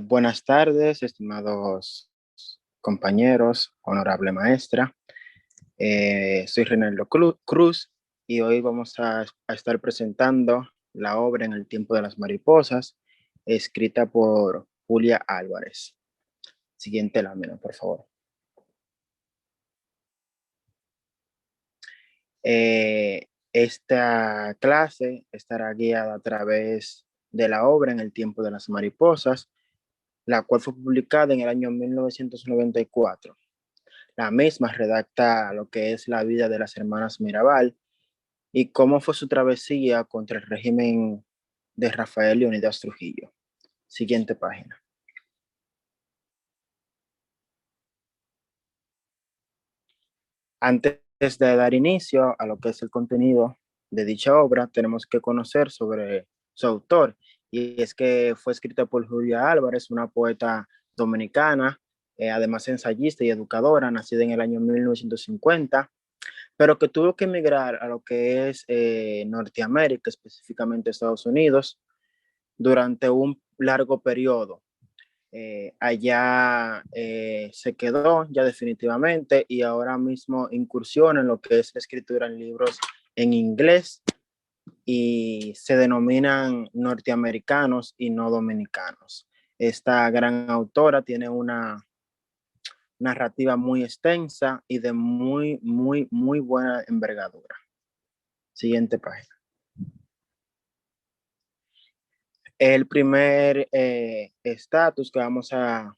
Buenas tardes, estimados compañeros, honorable maestra. Soy Reinaldo Cruz y hoy vamos a estar presentando la obra En el tiempo de las mariposas, escrita por Julia Álvarez. Siguiente lámina, por favor. Esta clase estará guiada a través de la obra En el tiempo de las mariposas, la cual fue publicada en el año 1994. La misma redacta lo que es la vida de las hermanas Mirabal y cómo fue su travesía contra el régimen de Rafael Leónidas Trujillo. Siguiente página. Antes de dar inicio a lo que es el contenido de dicha obra, tenemos que conocer sobre su autor, y es que fue escrita por Julia Álvarez, una poeta dominicana, además ensayista y educadora, nacida en el año 1950, pero que tuvo que emigrar a lo que es Norteamérica, específicamente Estados Unidos, durante un largo periodo. Allá se quedó ya definitivamente y ahora mismo incursiona en lo que es la escritura en libros en inglés y se denominan norteamericanos y no dominicanos. Esta gran autora tiene una narrativa muy extensa y de muy buena envergadura. Siguiente página. El primer estatus que vamos a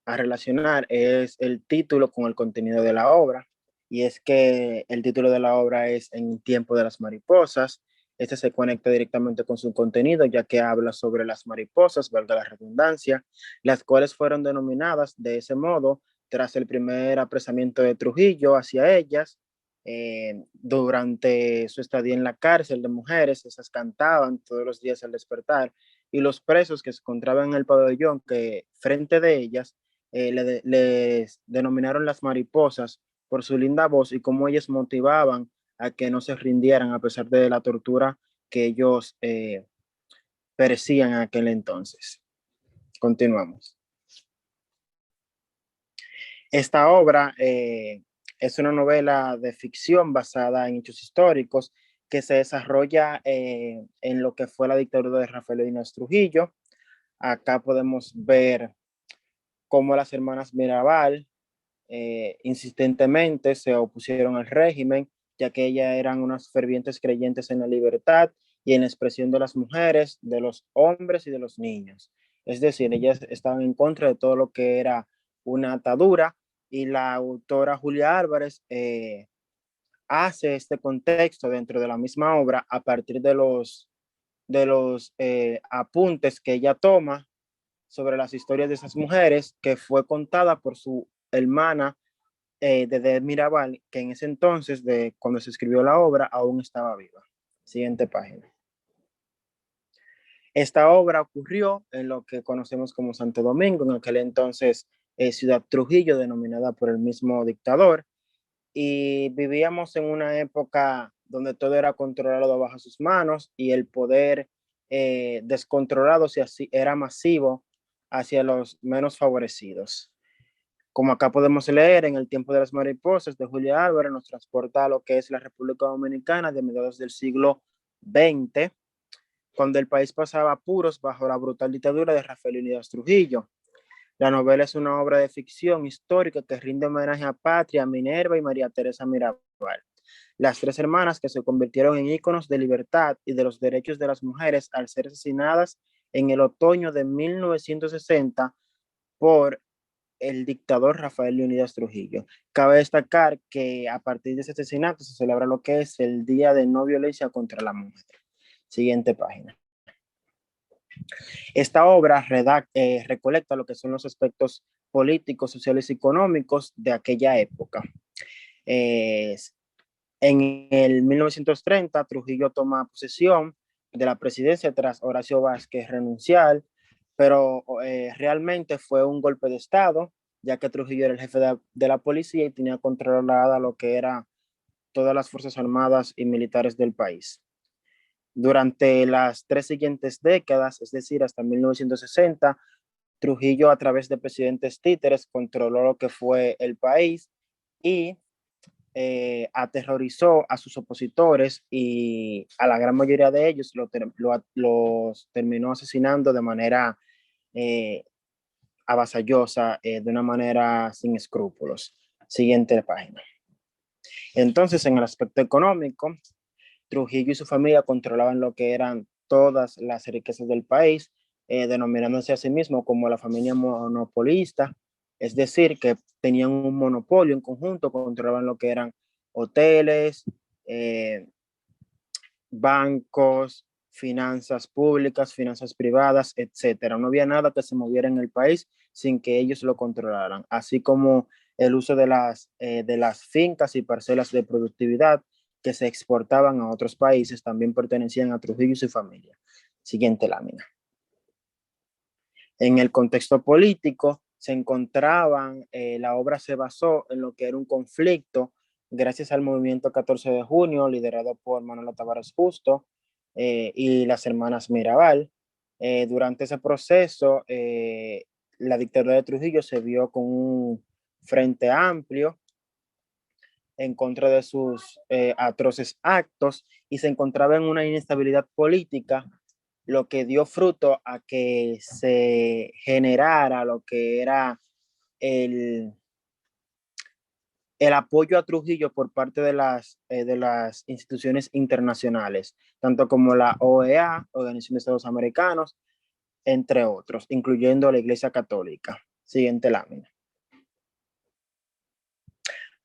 relacionar es el título con el contenido de la obra. Y es que el título de la obra es En tiempo de las mariposas. Este se conecta directamente con su contenido, ya que habla sobre las mariposas, valga la redundancia, las cuales fueron denominadas de ese modo tras el primer apresamiento de Trujillo hacia ellas. Durante su estadía en la cárcel de mujeres, esas cantaban todos los días al despertar, y los presos que se encontraban en el pabellón que frente de ellas les denominaron las mariposas por su linda voz y cómo ellas motivaban a que no se rindieran a pesar de la tortura que ellos perecían en aquel entonces. Continuamos. Esta obra es una novela de ficción basada en hechos históricos que se desarrolla en lo que fue la dictadura de Rafael Leónidas Trujillo. Acá podemos ver cómo las hermanas Mirabal insistentemente se opusieron al régimen, ya que ellas eran unas fervientes creyentes en la libertad y en la expresión de las mujeres, de los hombres y de los niños. Es decir, ellas estaban en contra de todo lo que era una atadura, y la autora Julia Álvarez hace este contexto dentro de la misma obra a partir de los apuntes que ella toma sobre las historias de esas mujeres, que fue contada por su hermana de Mirabal, que en ese entonces, de cuando se escribió la obra, aún estaba viva. Siguiente página. Esta obra ocurrió en lo que conocemos como Santo Domingo, en aquel entonces Ciudad Trujillo, denominada por el mismo dictador, y vivíamos en una época donde todo era controlado bajo sus manos y el poder descontrolado si así, era masivo hacia los menos favorecidos. Como acá podemos leer, En el tiempo de las mariposas de Julia Álvarez nos transporta a lo que es la República Dominicana de mediados del siglo XX, cuando el país pasaba apuros bajo la brutal dictadura de Rafael Leónidas Trujillo. La novela es una obra de ficción histórica que rinde homenaje a Patria, Minerva y María Teresa Mirabal, las tres hermanas que se convirtieron en íconos de libertad y de los derechos de las mujeres al ser asesinadas en el otoño de 1960 por el dictador Rafael Leónidas Trujillo. Cabe destacar que a partir de ese asesinato se celebra lo que es el Día de No Violencia contra la Mujer. Siguiente página. Esta obra recolecta lo que son los aspectos políticos, sociales y económicos de aquella época. Eh, en el 1930, Trujillo toma posesión de la presidencia tras Horacio Vázquez renunciar, pero realmente fue un golpe de Estado, ya que Trujillo era el jefe de la policía y tenía controlada lo que era todas las fuerzas armadas y militares del país. Durante las tres siguientes décadas, es decir, hasta 1960, Trujillo, a través de presidentes títeres, controló lo que fue el país y aterrorizó a sus opositores y a la gran mayoría de ellos los terminó asesinando de manera eh, avasallosa, de una manera sin escrúpulos. Siguiente página. Entonces, en el aspecto económico, Trujillo y su familia controlaban lo que eran todas las riquezas del país, denominándose a sí mismo como la familia monopolista, es decir, que tenían un monopolio en conjunto, controlaban lo que eran hoteles, eh, bancos, finanzas públicas, finanzas privadas, etcétera. No había nada que se moviera en el país sin que ellos lo controlaran, así como el uso de las fincas y parcelas de productividad que se exportaban a otros países también pertenecían a Trujillo y su familia. Siguiente lámina. En el contexto político se encontraban, la obra se basó en lo que era un conflicto gracias al movimiento 14 de junio liderado por Manuel Tavares Justo y las hermanas Mirabal. Durante ese proceso, la dictadura de Trujillo se vio con un frente amplio en contra de sus atroces actos y se encontraba en una inestabilidad política, lo que dio fruto a que se generara lo que era el, el apoyo a Trujillo por parte de las instituciones internacionales, tanto como la OEA, Organización de Estados Americanos, entre otros, incluyendo la Iglesia Católica. Siguiente lámina.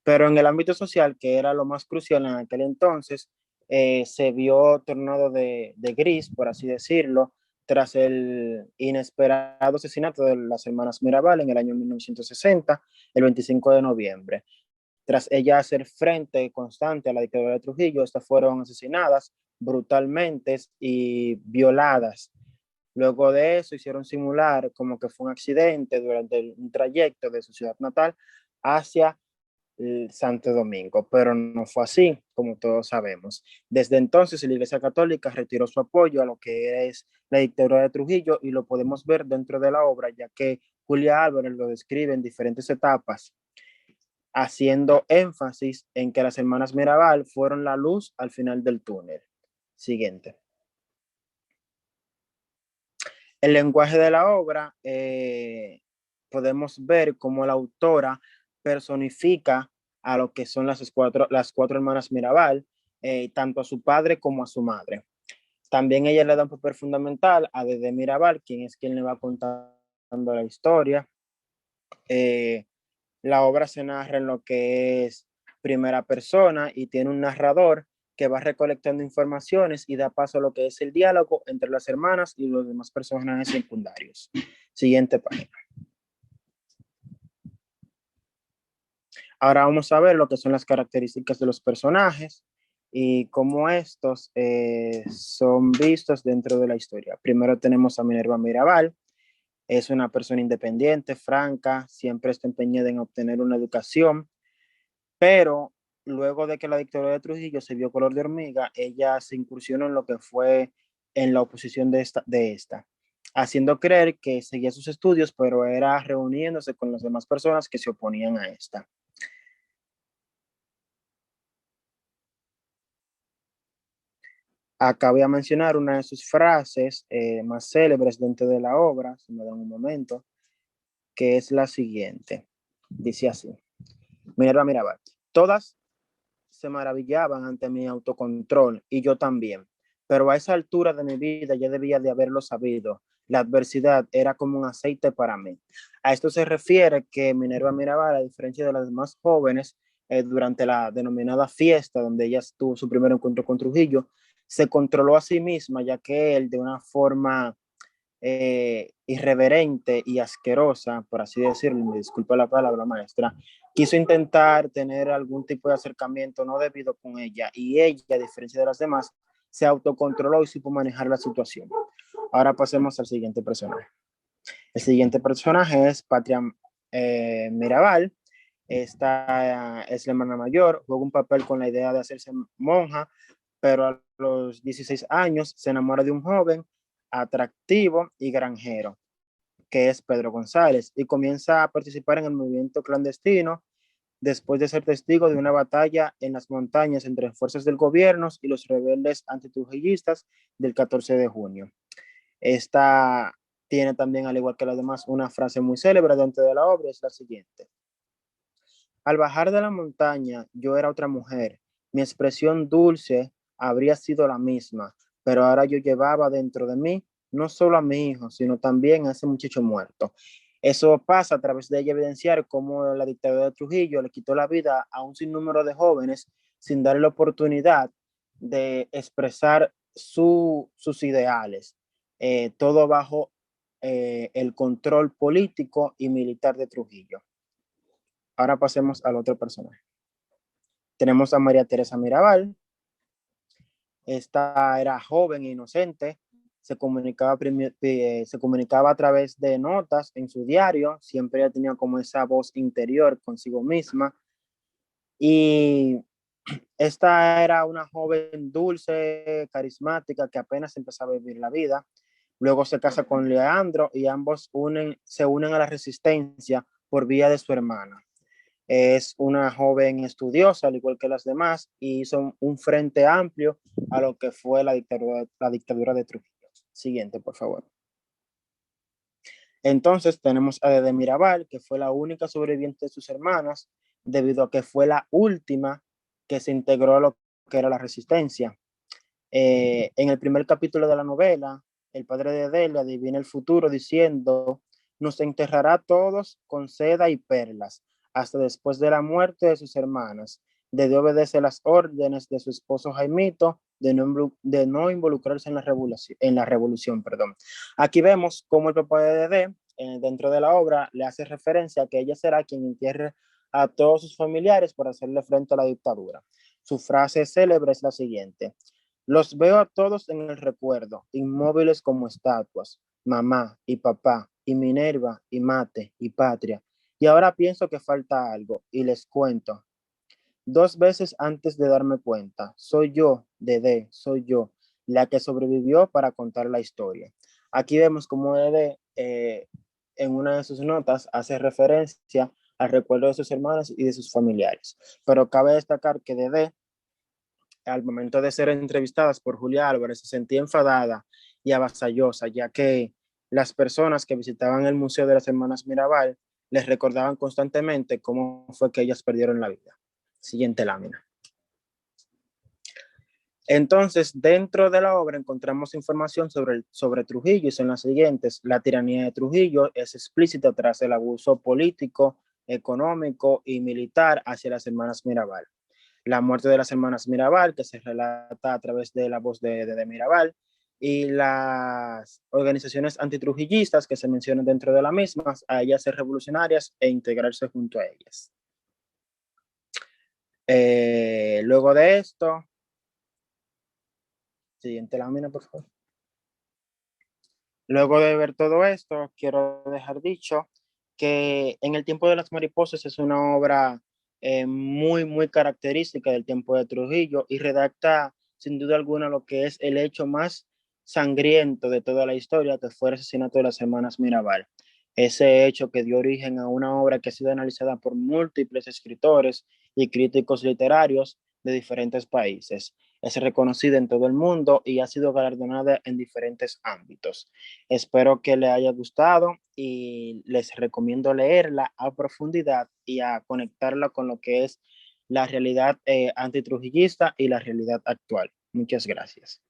Pero en el ámbito social, que era lo más crucial en aquel entonces, se vio tornado gris, por así decirlo, tras el inesperado asesinato de las hermanas Mirabal en el año 1960, el 25 de noviembre. Tras ella hacer frente constante a la dictadura de Trujillo, estas fueron asesinadas brutalmente y violadas. Luego de eso hicieron simular como que fue un accidente durante un trayecto de su ciudad natal hacia Santo Domingo, pero no fue así, como todos sabemos. Desde entonces, la Iglesia Católica retiró su apoyo a lo que es la dictadura de Trujillo y lo podemos ver dentro de la obra, ya que Julia Álvarez lo describe en diferentes etapas, haciendo énfasis en que las hermanas Mirabal fueron la luz al final del túnel. Siguiente. El lenguaje de la obra, podemos ver cómo la autora personifica a lo que son las cuatro hermanas Mirabal, tanto a su padre como a su madre. También ella le da un papel fundamental a Dede Mirabal, quien es quien le va contando la historia. Eh, la obra se narra en lo que es primera persona y tiene un narrador que va recolectando informaciones y da paso a lo que es el diálogo entre las hermanas y los demás personajes secundarios. Siguiente página. Ahora vamos a ver lo que son las características de los personajes y cómo estos son vistos dentro de la historia. Primero tenemos a Minerva Mirabal. Es una persona independiente, franca, siempre está empeñada en obtener una educación, pero luego de que la dictadura de Trujillo se vio color de hormiga, ella se incursionó en lo que fue en la oposición de esta, haciendo creer que seguía sus estudios, pero era reuniéndose con las demás personas que se oponían a esta. Acá voy a mencionar una de sus frases más célebres dentro de la obra, si me dan un momento, que es la siguiente. Dice así: Minerva Mirabal, todas se maravillaban ante mi autocontrol y yo también, pero a esa altura de mi vida ya debía de haberlo sabido. La adversidad era como un aceite para mí. A esto se refiere que Minerva Mirabal, a diferencia de las demás jóvenes, durante la denominada fiesta, donde ella tuvo su primer encuentro con Trujillo, se controló a sí misma, ya que él, de una forma irreverente y asquerosa, por así decirlo, me disculpa la palabra maestra, quiso intentar tener algún tipo de acercamiento no debido con ella y ella, a diferencia de las demás, se autocontroló y supo manejar la situación. Ahora pasemos al siguiente personaje. El siguiente personaje es Patria Mirabal. Esta es la hermana mayor, juega un papel con la idea de hacerse monja, pero a los 16 años se enamora de un joven atractivo y granjero que es Pedro González, y comienza a participar en el movimiento clandestino después de ser testigo de una batalla en las montañas entre fuerzas del gobierno y los rebeldes antitrujillistas del 14 de junio. Esta tiene también, al igual que las demás, una frase muy célebre dentro de la obra, es la siguiente. Al bajar de la montaña, yo era otra mujer. Mi expresión dulce habría sido la misma, pero ahora yo llevaba dentro de mí no solo a mi hijo, sino también a ese muchacho muerto. Eso pasa a través de ella evidenciar cómo la dictadura de Trujillo le quitó la vida a un sinnúmero de jóvenes sin darle la oportunidad de expresar sus ideales, todo bajo el control político y militar de Trujillo. Ahora pasemos al otro personaje. Tenemos a María Teresa Mirabal. Esta era joven e inocente, se comunicaba a través de notas en su diario, siempre ella tenía como esa voz interior consigo misma. Y esta era una joven dulce, carismática, que apenas empezaba a vivir la vida. Luego se casa con Leandro y ambos se unen a la resistencia por vía de su hermana. Es una joven estudiosa, al igual que las demás, y hizo un frente amplio a lo que fue la dictadura de Trujillo. Siguiente, por favor. Entonces tenemos a Dede Mirabal, que fue la única sobreviviente de sus hermanas, debido a que fue la última que se integró a lo que era la resistencia. En el primer capítulo de la novela, el padre de Dede adivina el futuro diciendo, nos enterrará a todos con seda y perlas, hasta después de la muerte de sus hermanas. Dede obedece las órdenes de su esposo Jaimito de no involucrarse en la revolución. Perdón. Aquí vemos cómo el papá de Dede, dentro de la obra, le hace referencia a que ella será quien entierre a todos sus familiares por hacerle frente a la dictadura. Su frase célebre es la siguiente. Los veo a todos en el recuerdo, inmóviles como estatuas, mamá y papá, y Minerva, y Mate, y Patria. Y ahora pienso que falta algo, y les cuento. 2 veces antes de darme cuenta, soy yo, Dede, soy yo, la que sobrevivió para contar la historia. Aquí vemos cómo Dede, en una de sus notas, hace referencia al recuerdo de sus hermanas y de sus familiares. Pero cabe destacar que Dede, al momento de ser entrevistadas por Julia Álvarez, se sentía enfadada y avasallosa, ya que las personas que visitaban el Museo de las Hermanas Mirabal les recordaban constantemente cómo fue que ellas perdieron la vida. Siguiente lámina. Entonces, dentro de la obra encontramos información sobre Trujillo y son las siguientes. La tiranía de Trujillo es explícita tras el abuso político, económico y militar hacia las hermanas Mirabal. La muerte de las hermanas Mirabal, que se relata a través de la voz de Mirabal, y las organizaciones antitrujillistas que se mencionan dentro de la misma, a ellas ser revolucionarias e integrarse junto a ellas. Luego de esto, siguiente lámina, por favor. Luego de ver todo esto, quiero dejar dicho que En el tiempo de las mariposas es una obra muy característica del tiempo de Trujillo y redacta sin duda alguna lo que es el hecho más sangriento de toda la historia, que fue el asesinato de las hermanas Mirabal. Ese hecho que dio origen a una obra que ha sido analizada por múltiples escritores y críticos literarios de diferentes países. Es reconocida en todo el mundo y ha sido galardonada en diferentes ámbitos. Espero que les haya gustado y les recomiendo leerla a profundidad y a conectarla con lo que es la realidad antitrujillista y la realidad actual. Muchas gracias.